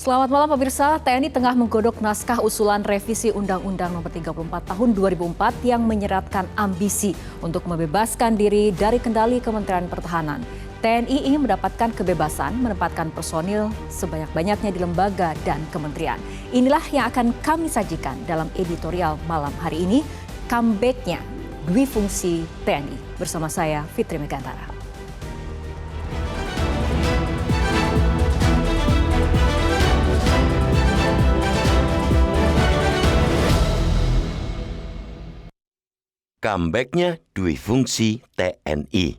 Selamat malam pemirsa, TNI tengah menggodok naskah usulan revisi Undang-Undang Nomor 34 Tahun 2004 yang menyeratkan ambisi untuk membebaskan diri dari kendali Kementerian Pertahanan. TNI ingin mendapatkan kebebasan menempatkan personil sebanyak-banyaknya di lembaga dan kementerian. Inilah yang akan kami sajikan dalam editorial malam hari ini, comeback-nya Dwi Fungsi TNI. Bersama saya, Fitri Megantara. Comeback-nya Dwi Fungsi TNI.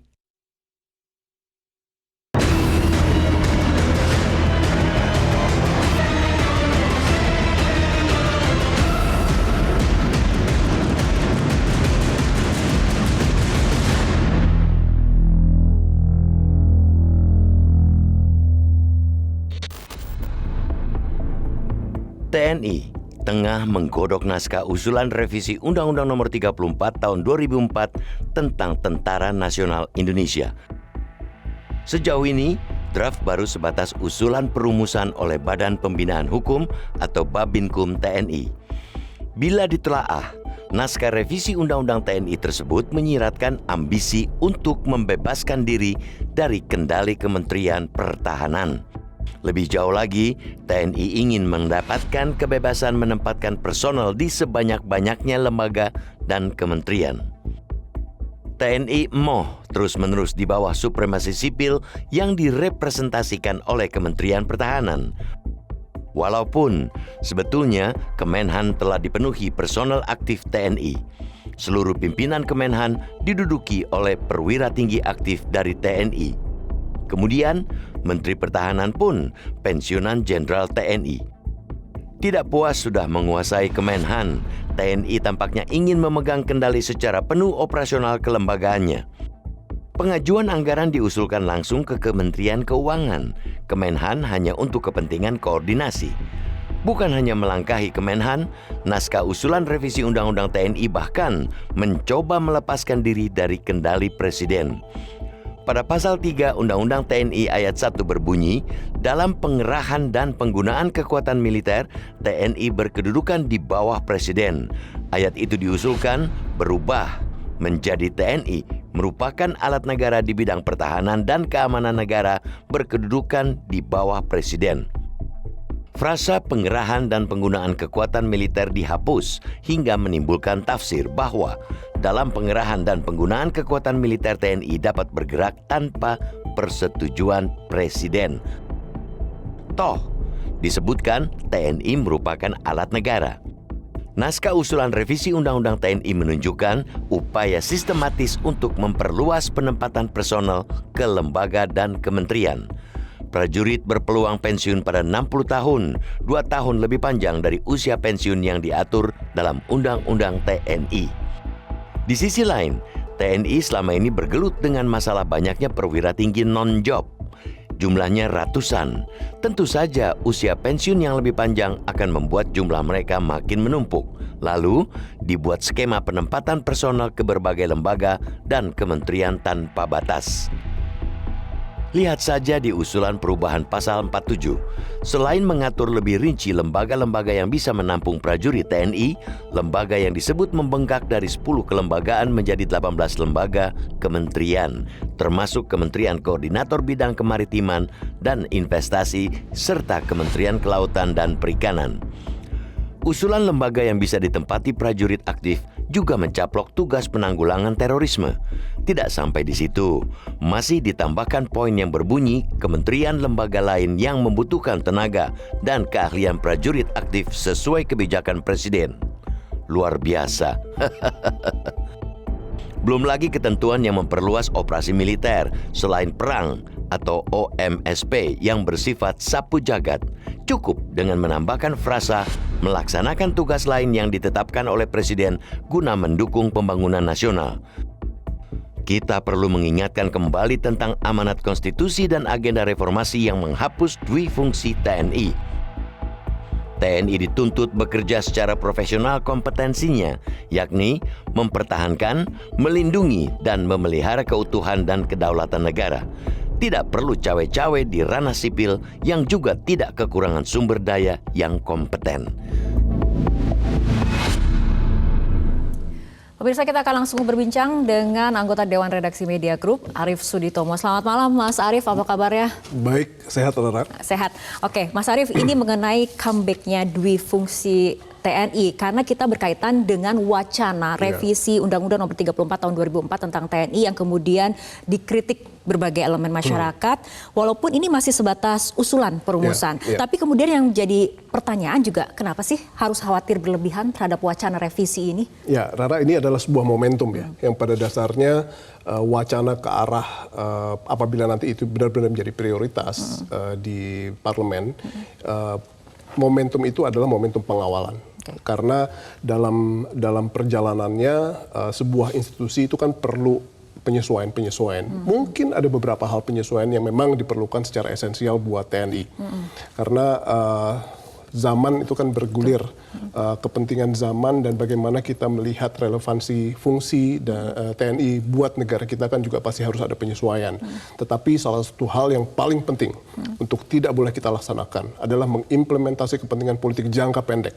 TNI tengah menggodok naskah usulan revisi Undang-Undang Nomor 34 Tahun 2004 tentang Tentara Nasional Indonesia. Sejauh ini, draft baru sebatas usulan perumusan oleh Badan Pembinaan Hukum atau Babinkum TNI. Bila ditelaah, naskah revisi Undang-Undang TNI tersebut menyiratkan ambisi untuk membebaskan diri dari kendali Kementerian Pertahanan. Lebih jauh lagi, TNI ingin mendapatkan kebebasan menempatkan personel di sebanyak-banyaknya lembaga dan kementerian. TNI moh terus-menerus di bawah supremasi sipil yang direpresentasikan oleh Kementerian Pertahanan. Walaupun sebetulnya Kemenhan telah dipenuhi personel aktif TNI. Seluruh pimpinan Kemenhan diduduki oleh perwira tinggi aktif dari TNI. Kemudian, Menteri Pertahanan pun pensiunan Jenderal TNI. Tidak puas sudah menguasai Kemenhan, TNI tampaknya ingin memegang kendali secara penuh operasional kelembagaannya. Pengajuan anggaran diusulkan langsung ke Kementerian Keuangan. Kemenhan hanya untuk kepentingan koordinasi. Bukan hanya melangkahi Kemenhan, naskah usulan revisi Undang-Undang TNI bahkan mencoba melepaskan diri dari kendali Presiden. Pada pasal 3 Undang-Undang TNI ayat 1 berbunyi, dalam pengerahan dan penggunaan kekuatan militer, TNI berkedudukan di bawah Presiden. Ayat itu diusulkan berubah menjadi TNI merupakan alat negara di bidang pertahanan dan keamanan negara berkedudukan di bawah Presiden. Frasa pengerahan dan penggunaan kekuatan militer dihapus hingga menimbulkan tafsir bahwa dalam pengerahan dan penggunaan kekuatan militer TNI dapat bergerak tanpa persetujuan Presiden. Toh, disebutkan TNI merupakan alat negara. Naskah usulan revisi Undang-Undang TNI menunjukkan upaya sistematis untuk memperluas penempatan personel ke lembaga dan kementerian. Prajurit berpeluang pensiun pada 60 tahun, 2 tahun lebih panjang dari usia pensiun yang diatur dalam Undang-Undang TNI. Di sisi lain, TNI selama ini bergelut dengan masalah banyaknya perwira tinggi non-job. Jumlahnya ratusan. Tentu saja usia pensiun yang lebih panjang akan membuat jumlah mereka makin menumpuk. Lalu, dibuat skema penempatan personel ke berbagai lembaga dan kementerian tanpa batas. Lihat saja di usulan perubahan pasal 47. Selain mengatur lebih rinci lembaga-lembaga yang bisa menampung prajurit TNI, lembaga yang disebut membengkak dari 10 kelembagaan menjadi 18 lembaga kementerian, termasuk Kementerian Koordinator Bidang Kemaritiman dan Investasi, serta Kementerian Kelautan dan Perikanan. Usulan lembaga yang bisa ditempati prajurit aktif juga mencaplok tugas penanggulangan terorisme. Tidak sampai di situ, masih ditambahkan poin yang berbunyi kementerian lembaga lain yang membutuhkan tenaga dan keahlian prajurit aktif sesuai kebijakan Presiden. Luar biasa. Belum lagi ketentuan yang memperluas operasi militer selain perang atau OMSP yang bersifat sapu jagat. Cukup dengan menambahkan frasa melaksanakan tugas lain yang ditetapkan oleh Presiden guna mendukung pembangunan nasional. Kita perlu mengingatkan kembali tentang amanat konstitusi dan agenda reformasi yang menghapus dwi fungsi TNI. TNI dituntut bekerja secara profesional kompetensinya, yakni mempertahankan, melindungi, dan memelihara keutuhan dan kedaulatan negara. tidak perlu cawe-cawe di ranah sipil yang juga tidak kekurangan sumber daya yang kompeten. Pemirsa, kita akan langsung berbincang dengan anggota Dewan Redaksi Media Group, Arief Suditomo. Selamat malam, Mas Arief. Apa kabarnya? Baik, sehat, Rara. Sehat. Oke, Mas Arief, ini mengenai comeback-nya dwi fungsi TNI, karena kita berkaitan dengan wacana revisi Undang-Undang Nomor 34 Tahun 2004 tentang TNI yang kemudian dikritik berbagai elemen masyarakat, walaupun ini masih sebatas usulan perumusan. Tapi kemudian yang menjadi pertanyaan juga, kenapa sih harus khawatir berlebihan terhadap wacana revisi ini? Ya, Rara, ini adalah sebuah momentum ya, yang pada dasarnya wacana ke arah apabila nanti itu benar-benar menjadi prioritas di parlemen, momentum itu adalah momentum pengawalan. Karena dalam perjalanannya sebuah institusi itu kan perlu penyesuaian. Mungkin ada beberapa hal penyesuaian yang memang diperlukan secara esensial buat TNI. Karena zaman itu kan bergulir, kepentingan zaman dan bagaimana kita melihat relevansi fungsi TNI buat negara kita kan juga pasti harus ada penyesuaian. Tetapi salah satu hal yang paling penting untuk tidak boleh kita laksanakan adalah mengimplementasi kepentingan politik jangka pendek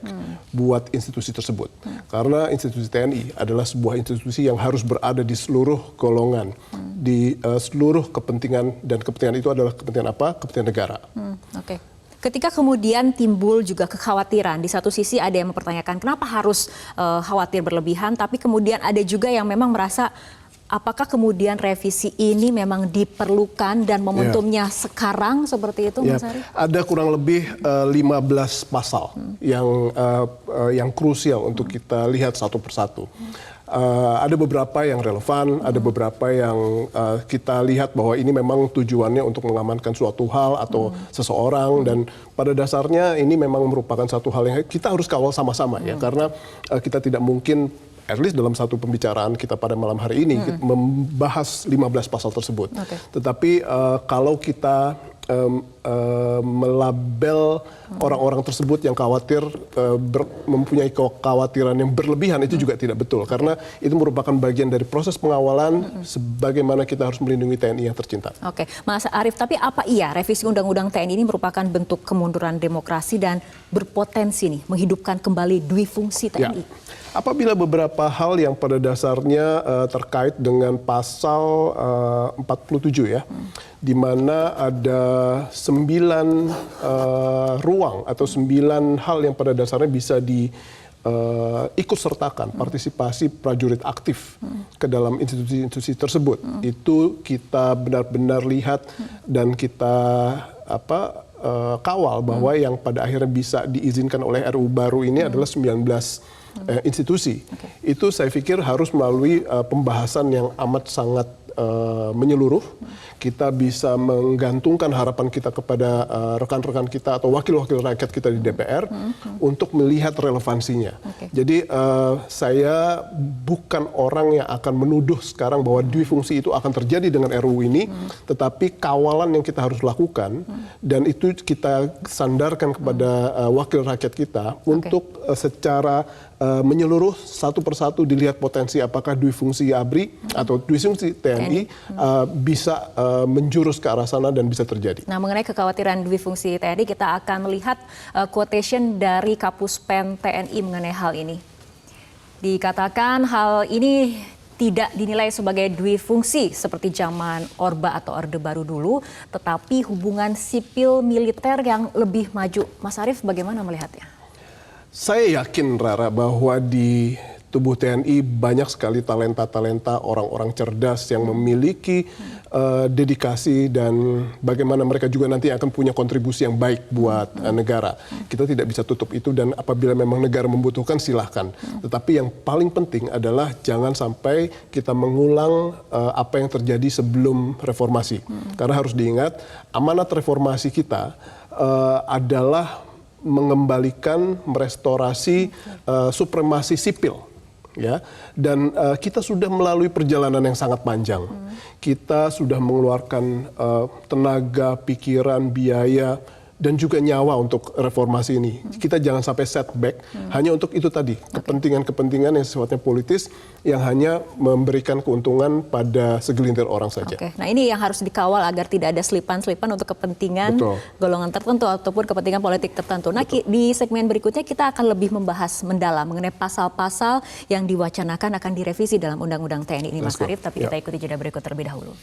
buat institusi tersebut. Karena institusi TNI adalah sebuah institusi yang harus berada di seluruh golongan, di seluruh kepentingan, dan kepentingan itu adalah kepentingan apa? Kepentingan negara. Oke. Ketika kemudian timbul juga kekhawatiran, di satu sisi ada yang mempertanyakan kenapa harus khawatir berlebihan, tapi kemudian ada juga yang memang merasa apakah kemudian revisi ini memang diperlukan dan momentumnya sekarang seperti itu, Mas Arief? Ada kurang lebih 15 pasal yang krusial untuk kita lihat satu persatu. Ada beberapa yang relevan, ada beberapa yang kita lihat bahwa ini memang tujuannya untuk mengamankan suatu hal atau seseorang, dan pada dasarnya ini memang merupakan satu hal yang kita harus kawal sama-sama ya, karena kita tidak mungkin, at least dalam satu pembicaraan kita pada malam hari ini, membahas 15 pasal tersebut. Tetapi kalau kita melabel orang-orang tersebut yang khawatir, mempunyai kekhawatiran yang berlebihan, itu juga tidak betul. Karena itu merupakan bagian dari proses pengawalan sebagaimana kita harus melindungi TNI yang tercinta. Oke, Mas Arief, tapi apa iya revisi Undang-Undang TNI ini merupakan bentuk kemunduran demokrasi dan berpotensi nih menghidupkan kembali dwi fungsi TNI? Ya. Apabila beberapa hal yang pada dasarnya terkait dengan pasal 47 ya, di mana ada 9 ruang atau 9 hal yang pada dasarnya bisa ikut sertakan partisipasi prajurit aktif ke dalam institusi-institusi tersebut. Itu kita benar-benar lihat dan kita kawal bahwa yang pada akhirnya bisa diizinkan oleh RUU baru ini adalah 19 institusi. Itu saya pikir harus melalui pembahasan yang amat sangat menyeluruh. Kita bisa menggantungkan harapan kita kepada rekan-rekan kita atau wakil-wakil rakyat kita di DPR untuk melihat relevansinya. Jadi saya bukan orang yang akan menuduh sekarang bahwa dwi fungsi itu akan terjadi dengan RUU ini, tetapi kawalan yang kita harus lakukan dan itu kita sandarkan kepada wakil rakyat kita untuk secara menyeluruh satu persatu dilihat potensi apakah dwi fungsi ABRI atau dwi fungsi TNI bisa menjurus ke arah sana dan bisa terjadi. Nah, mengenai kekhawatiran dwi fungsi TNI, kita akan melihat quotation dari Kapus Pen TNI mengenai hal ini. Dikatakan hal ini tidak dinilai sebagai dwi fungsi seperti zaman Orba atau Orde Baru dulu, tetapi hubungan sipil militer yang lebih maju. Mas Arief, bagaimana melihatnya? Saya yakin, Rara, bahwa di tubuh TNI banyak sekali talenta-talenta orang-orang cerdas yang memiliki dedikasi dan bagaimana mereka juga nanti akan punya kontribusi yang baik buat negara. Kita tidak bisa tutup itu dan apabila memang negara membutuhkan silahkan. Tetapi yang paling penting adalah jangan sampai kita mengulang apa yang terjadi sebelum reformasi. Karena harus diingat amanat reformasi kita adalah mengembalikan, merestorasi supremasi sipil, ya. Dan kita sudah melalui perjalanan yang sangat panjang. Kita sudah mengeluarkan tenaga, pikiran, biaya dan juga nyawa untuk reformasi ini. Kita jangan sampai setback hanya untuk itu tadi, kepentingan-kepentingan yang sifatnya politis yang hanya memberikan keuntungan pada segelintir orang saja. Oke. Nah ini yang harus dikawal agar tidak ada selipan-selipan untuk kepentingan golongan tertentu ataupun kepentingan politik tertentu. Nah di segmen berikutnya kita akan lebih membahas mendalam mengenai pasal-pasal yang diwacanakan akan direvisi dalam Undang-Undang TNI ini, Mas Arief. Tapi kita ikuti jeda berikut terlebih dahulu.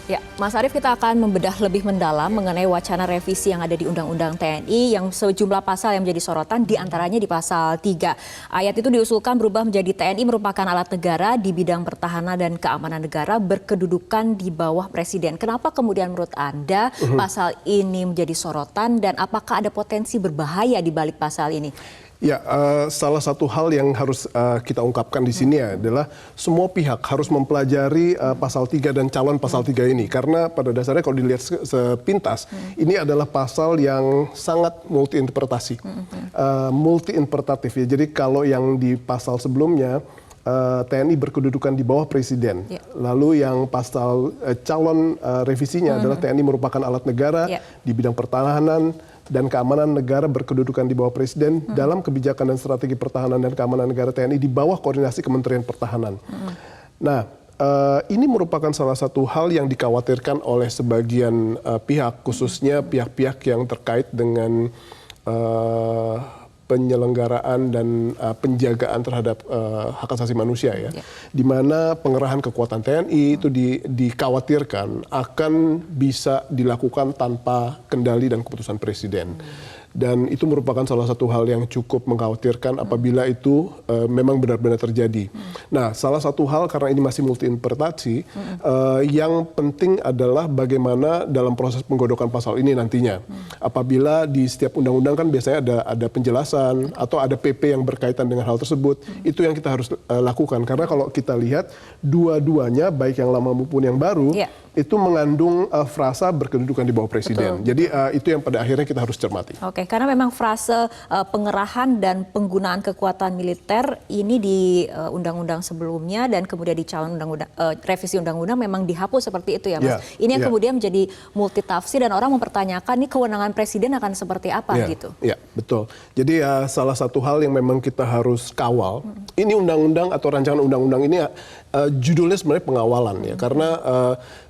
Ya, Mas Arief, kita akan membedah lebih mendalam mengenai wacana revisi yang ada di Undang-Undang TNI yang sejumlah pasal yang menjadi sorotan, diantaranya di pasal 3. Ayat itu diusulkan berubah menjadi TNI merupakan alat negara di bidang pertahanan dan keamanan negara berkedudukan di bawah Presiden. Kenapa kemudian menurut Anda pasal ini menjadi sorotan dan apakah ada potensi berbahaya di balik pasal ini? Ya, salah satu hal yang harus kita ungkapkan di sini adalah semua pihak harus mempelajari pasal 3 dan calon pasal 3 ini. Karena pada dasarnya kalau dilihat sepintas, ini adalah pasal yang sangat multi-interpretasi. Multi-interpretatif ya. Jadi kalau yang di pasal sebelumnya, TNI berkedudukan di bawah Presiden. Lalu yang pasal calon revisinya adalah TNI merupakan alat negara di bidang pertahanan dan keamanan negara berkedudukan di bawah Presiden dalam kebijakan dan strategi pertahanan dan keamanan negara TNI di bawah koordinasi Kementerian Pertahanan. Nah, ini merupakan salah satu hal yang dikhawatirkan oleh sebagian pihak, khususnya pihak-pihak yang terkait dengan penyelenggaraan dan penjagaan terhadap hak asasi manusia ya, di mana pengerahan kekuatan TNI itu dikhawatirkan akan bisa dilakukan tanpa kendali dan keputusan Presiden. Dan itu merupakan salah satu hal yang cukup mengkhawatirkan apabila itu memang benar-benar terjadi. Nah, salah satu hal karena ini masih multi-interpretasi, yang penting adalah bagaimana dalam proses penggodokan pasal ini nantinya. Apabila di setiap undang-undang kan biasanya ada penjelasan atau ada PP yang berkaitan dengan hal tersebut, itu yang kita harus lakukan. Karena kalau kita lihat dua-duanya, baik yang lama maupun yang baru, itu mengandung frasa berkedudukan di bawah Presiden. Jadi itu yang pada akhirnya kita harus cermati. Oke, karena memang frase pengerahan dan penggunaan kekuatan militer ini di undang-undang sebelumnya dan kemudian di calon undang-undang revisi undang-undang memang dihapus seperti itu ya, Mas. Ini yang kemudian menjadi multitafsir dan orang mempertanyakan ini kewenangan Presiden akan seperti apa gitu. Ya, betul. Jadi salah satu hal yang memang kita harus kawal, ini undang-undang atau rancangan undang-undang ini judulnya sebenarnya pengawalan ya, karena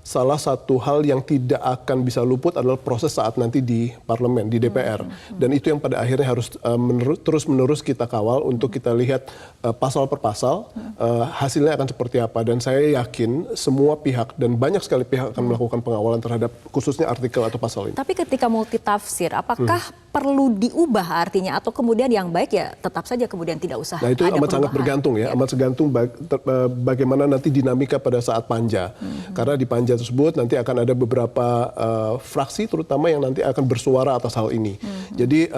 salah satu hal yang tidak akan bisa luput adalah proses saat nanti di parlemen, di DPR. Dan itu yang pada akhirnya harus terus-menerus kita kawal untuk kita lihat pasal per pasal, hasilnya akan seperti apa. Dan saya yakin semua pihak dan banyak sekali pihak akan melakukan pengawalan terhadap khususnya artikel atau pasal ini. Tapi ketika multitafsir, apakah perlu diubah artinya atau kemudian yang baik ya tetap saja kemudian tidak usah ada perubahan? Nah itu amat sangat bergantung ya, amat tergantung bagaimana nanti dinamika pada saat panja. Karena di panja tersebut nanti akan ada beberapa fraksi terutama yang nanti akan bersuara atas hal ini. Jadi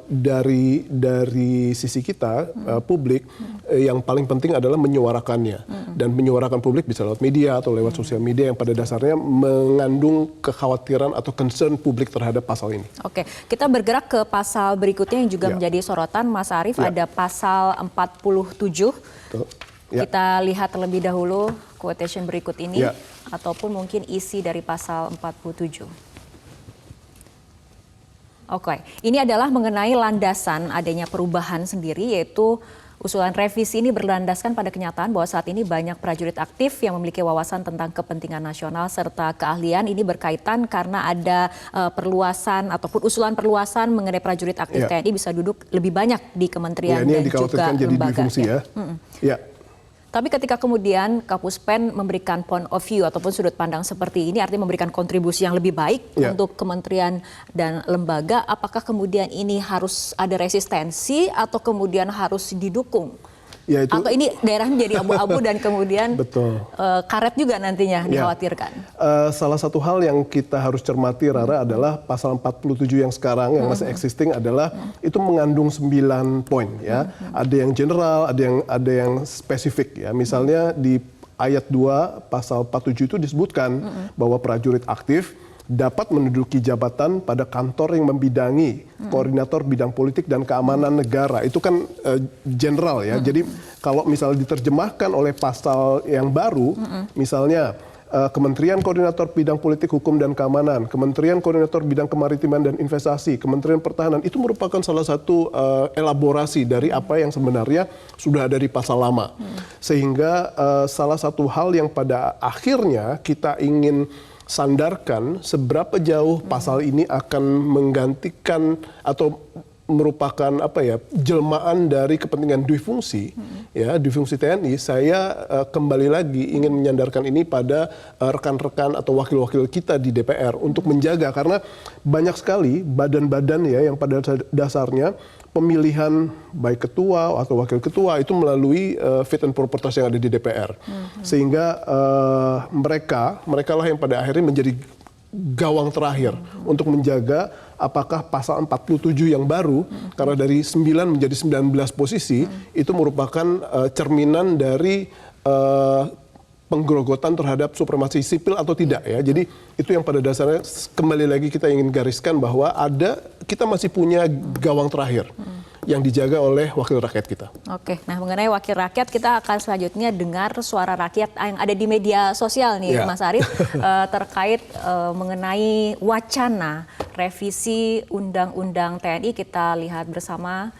dari sisi kita publik yang paling penting adalah menyuarakannya. Dan menyuarakan publik bisa lewat media atau lewat sosial media yang pada dasarnya mengandung kekhawatiran atau concern publik terhadap pasal ini. Oke, kita bergerak ke pasal berikutnya yang juga menjadi sorotan, Mas Arief, ada pasal 47. Kita lihat terlebih dahulu quotation berikut ini ataupun mungkin isi dari pasal 47. Oke, ini adalah mengenai landasan adanya perubahan sendiri, yaitu usulan revisi ini berlandaskan pada kenyataan bahwa saat ini banyak prajurit aktif yang memiliki wawasan tentang kepentingan nasional serta keahlian. Ini berkaitan karena ada perluasan ataupun usulan perluasan mengenai prajurit aktif TNI bisa duduk lebih banyak di kementerian dan juga lembaga. Tapi ketika kemudian Kapuspen memberikan point of view ataupun sudut pandang seperti ini, artinya memberikan kontribusi yang lebih baik untuk kementerian dan lembaga, apakah kemudian ini harus ada resistensi atau kemudian harus didukung? Ya, itu... Atau ini daerah menjadi abu-abu dan kemudian karet juga nantinya dikhawatirkan? Salah satu hal yang kita harus cermati, Rara, adalah pasal 47 yang sekarang yang masih existing adalah itu mengandung 9 poin ya. Ada yang general, ada yang spesifik ya. Misalnya di ayat 2 pasal 47 itu disebutkan bahwa prajurit aktif dapat menduduki jabatan pada kantor yang membidangi koordinator bidang politik dan keamanan negara. Itu kan general ya. Jadi kalau misalnya diterjemahkan oleh pasal yang baru, misalnya Kementerian Koordinator Bidang Politik, Hukum, dan Keamanan, Kementerian Koordinator Bidang Kemaritiman dan Investasi, Kementerian Pertahanan, itu merupakan salah satu elaborasi dari apa yang sebenarnya sudah ada di pasal lama. Sehingga salah satu hal yang pada akhirnya kita ingin sandarkan seberapa jauh pasal ini akan menggantikan atau merupakan jelmaan dari kepentingan duifungsi duifungsi TNI. Saya kembali lagi ingin menyandarkan ini pada rekan-rekan atau wakil-wakil kita di DPR untuk menjaga, karena banyak sekali badan-badan yang pada dasarnya pemilihan baik ketua atau wakil ketua itu melalui fit and proper test yang ada di DPR. Sehingga mereka lah yang pada akhirnya menjadi gawang terakhir untuk menjaga apakah pasal 47 yang baru, karena dari 9 menjadi 19 posisi, itu merupakan cerminan dari penggerogotan terhadap supremasi sipil atau tidak ya. Jadi itu yang pada dasarnya kembali lagi kita ingin gariskan bahwa kita masih punya gawang terakhir yang dijaga oleh wakil rakyat kita. Oke, nah mengenai wakil rakyat kita akan selanjutnya dengar suara rakyat yang ada di media sosial nih, Mas Arief, terkait mengenai wacana revisi Undang-Undang TNI. Kita lihat bersama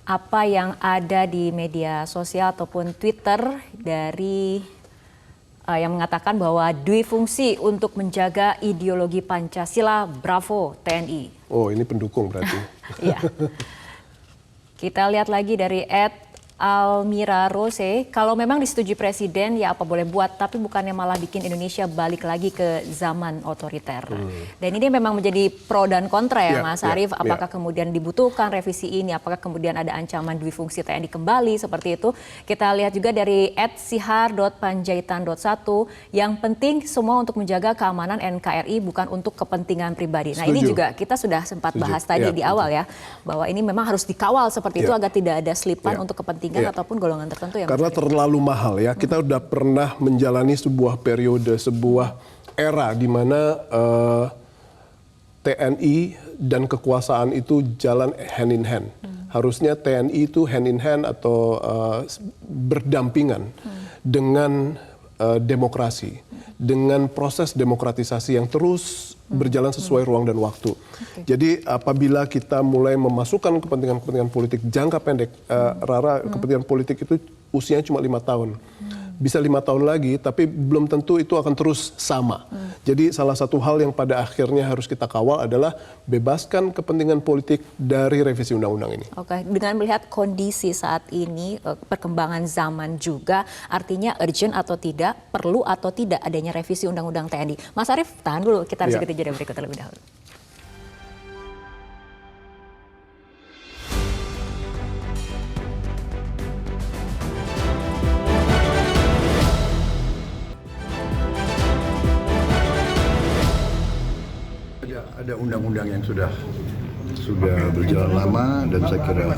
apa yang ada di media sosial ataupun Twitter dari yang mengatakan bahwa duifungsi untuk menjaga ideologi Pancasila, bravo TNI. Oh, ini pendukung berarti. Iya. Kita lihat lagi dari Almira Rose, kalau memang disetujui presiden ya apa boleh buat, tapi bukannya malah bikin Indonesia balik lagi ke zaman otoriter. Dan ini memang menjadi pro dan kontra ya Mas Arief, apakah kemudian dibutuhkan revisi ini, apakah kemudian ada ancaman duifungsi TNI kembali seperti itu. Kita lihat juga dari @sihar.panjaitan.1, yang penting semua untuk menjaga keamanan NKRI bukan untuk kepentingan pribadi. Nah ini juga kita sudah sempat bahas tadi di awal ya, bahwa ini memang harus dikawal seperti itu agar tidak ada selipan untuk kepentingan ataupun golongan tertentu yang karena terlalu mahal ya. Kita udah pernah menjalani sebuah periode, sebuah era di mana TNI dan kekuasaan itu jalan hand in hand. Harusnya TNI itu hand in hand atau berdampingan dengan demokrasi, dengan proses demokratisasi yang terus berjalan sesuai ruang dan waktu. Jadi apabila kita mulai memasukkan kepentingan-kepentingan politik jangka pendek, Rara, kepentingan politik itu usianya cuma 5 tahun. Bisa 5 tahun lagi, tapi belum tentu itu akan terus sama. Jadi salah satu hal yang pada akhirnya harus kita kawal adalah bebaskan kepentingan politik dari revisi undang-undang ini. Oke, dengan melihat kondisi saat ini, perkembangan zaman juga, artinya urgent atau tidak, perlu atau tidak adanya revisi undang-undang TNI. Mas Arief, tahan dulu, kita harus ikuti jeda berikut terlebih dahulu. Ada undang-undang yang sudah berjalan lama dan saya kira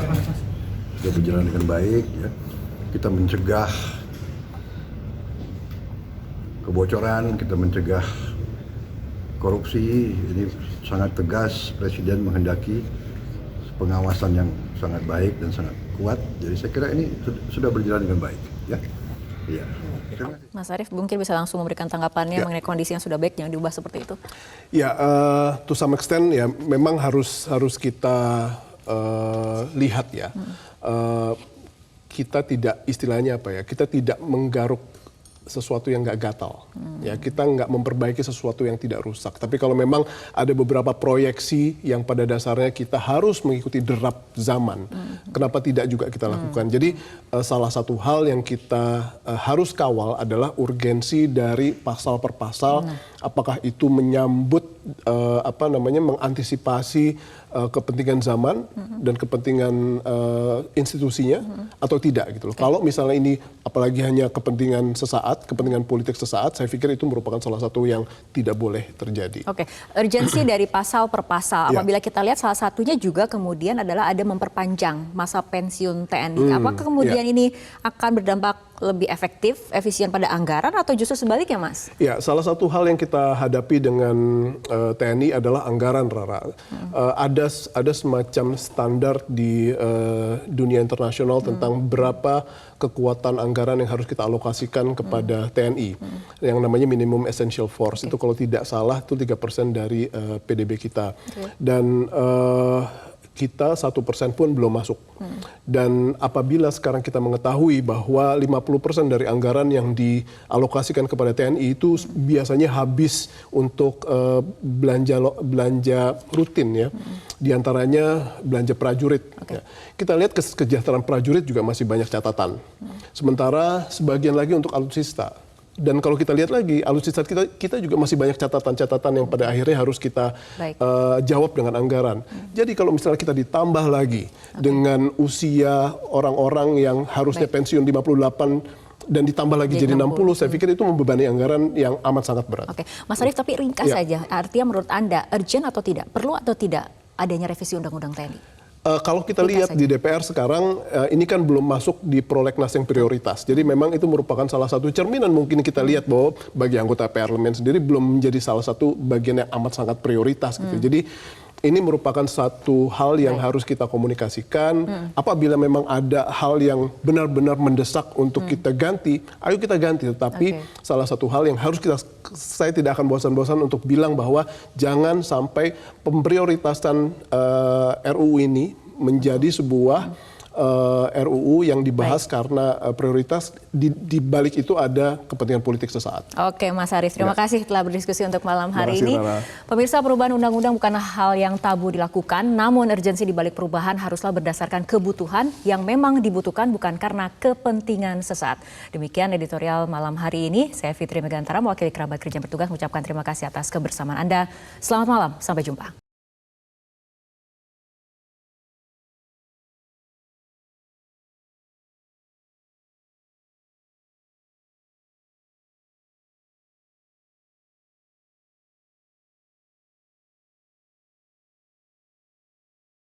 sudah berjalan dengan baik ya. Kita mencegah kebocoran, kita mencegah korupsi. Ini sangat tegas, Presiden menghendaki pengawasan yang sangat baik dan sangat kuat. Jadi saya kira ini sudah berjalan dengan baik ya. Iya. Mas Arief mungkin bisa langsung memberikan tanggapannya mengenai kondisi yang sudah baik, jangan diubah seperti itu. Ya, to some extent ya memang harus kita lihat ya. Kita tidak, istilahnya apa ya, kita tidak menggaruk sesuatu yang nggak gatal. Ya, kita nggak memperbaiki sesuatu yang tidak rusak. Tapi kalau memang ada beberapa proyeksi yang pada dasarnya kita harus mengikuti derap zaman, kenapa tidak juga kita lakukan? Jadi salah satu hal yang kita harus kawal adalah urgensi dari pasal per pasal. Apakah itu menyambut mengantisipasi kepentingan zaman dan kepentingan institusinya atau tidak gitu loh. Kalau misalnya ini apalagi hanya kepentingan sesaat, kepentingan politik sesaat, saya pikir itu merupakan salah satu yang tidak boleh terjadi. Oke, urgensi dari pasal per pasal. Apabila kita lihat salah satunya juga kemudian adalah ada memperpanjang masa pensiun TNI. Apakah kemudian ini akan berdampak lebih efektif, efisien pada anggaran atau justru sebaliknya, Mas? Ya, salah satu hal yang kita hadapi dengan TNI adalah anggaran, Rara. Ada semacam standar di dunia internasional tentang berapa kekuatan anggaran yang harus kita alokasikan kepada TNI. Yang namanya minimum essential force. Itu kalau tidak salah itu 3% dari PDB kita. Dan kita 1% pun belum masuk. Dan apabila sekarang kita mengetahui bahwa 50% dari anggaran yang dialokasikan kepada TNI itu biasanya habis untuk belanja rutin ya. Di antaranya belanja prajurit. Ya. Kita lihat kesejahteraan prajurit juga masih banyak catatan. Sementara sebagian lagi untuk alutsista. Dan kalau kita lihat lagi, alutsista kita juga masih banyak catatan-catatan yang pada akhirnya harus kita jawab dengan anggaran. Jadi kalau misalnya kita ditambah lagi dengan usia orang-orang yang harusnya pensiun 58 dan ditambah lagi jadi 60, saya pikir itu membebani anggaran yang amat sangat berat. Oke, Mas Arief, tapi ringkas saja. Artinya menurut Anda, urgent atau tidak? Perlu atau tidak adanya revisi Undang-Undang TNI? Kalau kita lihat di DPR sekarang, ini kan belum masuk di prolegnas yang prioritas. Jadi memang itu merupakan salah satu cerminan mungkin kita lihat bahwa bagi anggota parlemen sendiri belum menjadi salah satu bagian yang amat sangat prioritas. Gitu. Jadi ini merupakan satu hal yang harus kita komunikasikan. Apabila memang ada hal yang benar-benar mendesak untuk kita ganti, ayo kita ganti. Tetapi salah satu hal yang harus saya tidak akan bosan-bosan untuk bilang bahwa jangan sampai pemprioritasan RUU ini menjadi sebuah RUU yang dibahas karena prioritas di balik itu ada kepentingan politik sesaat. Oke, Mas Arief, terima kasih telah berdiskusi untuk malam hari ini. Rara. Pemirsa, perubahan undang-undang bukanlah hal yang tabu dilakukan, namun urgensi di balik perubahan haruslah berdasarkan kebutuhan yang memang dibutuhkan, bukan karena kepentingan sesaat. Demikian editorial malam hari ini. Saya Fitri Megantara, mewakili kerabat kerja bertugas, mengucapkan terima kasih atas kebersamaan Anda. Selamat malam, sampai jumpa.